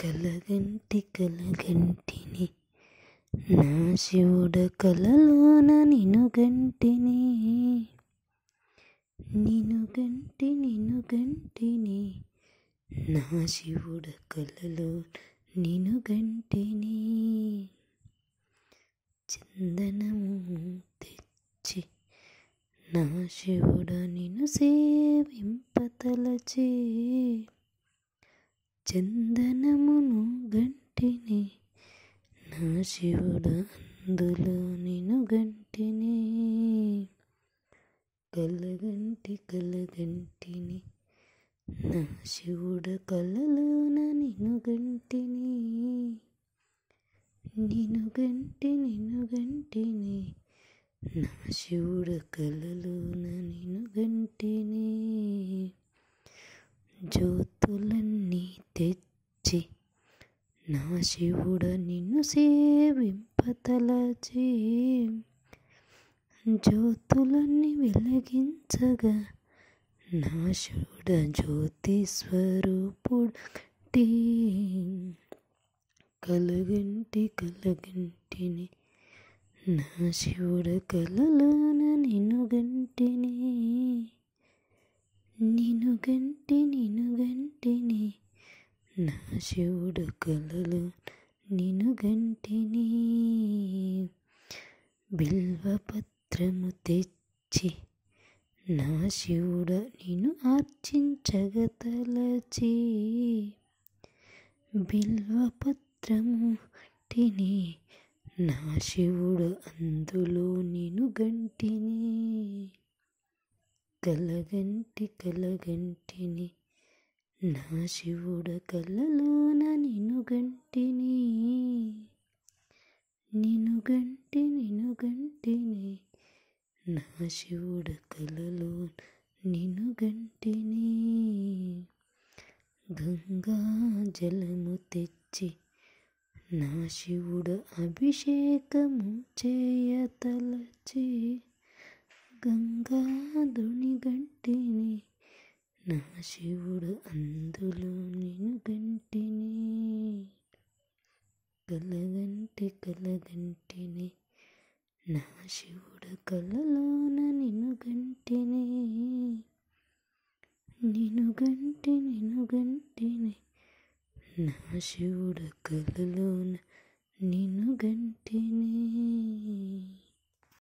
కలగంటిని నా శివుడ కలలోన నిను గంటిని నా శివుడ కలలో నిను గంటిని చందనము తెచ్చి నా శివుడ నిన్ను సేవింపతలచి చందనమును గంటిని నా శివుడ అందులో నిన్ను గంటిని కలగంటిని నా శివుడ కలలోన నిన్ను గంటిని నా శివుడ కలలోన నిన్ను గంటిని జ్యోతులన్నీ తెచ్చి నా శివుడ నిన్ను సేవింపతలచి జ్యోతులన్నీ వెలిగించగా నా శివుడ జ్యోతి స్వరూపుడు కలగంటిని నా శివుడ కలలోన నిన్ను గంటిని నా శివుడ కలలో నిన్ను గంటిని బిల్వపత్రము తెచ్చి నా శివుడ నిన్ను అర్చించగతలచి బిల్వపత్రము తిని నా శివుడ అందులో నిన్ను గంటిని కలగంటిని నా శివుడ కలలోన నిన్ను గంటిని నా శివుడ కలలోన నిన్ను గంటిని గంగా జలము తెచ్చి నా శివుడ అభిషేకము చేయతలచి గంగాధుని గంటిని నా శివుడ అందులో నిన్ను గంటిని కలగంటిని నా శివుడ కలలోన నిన్ను గంటిని నా శివుడ కలలోన నిన్ను గంటిని.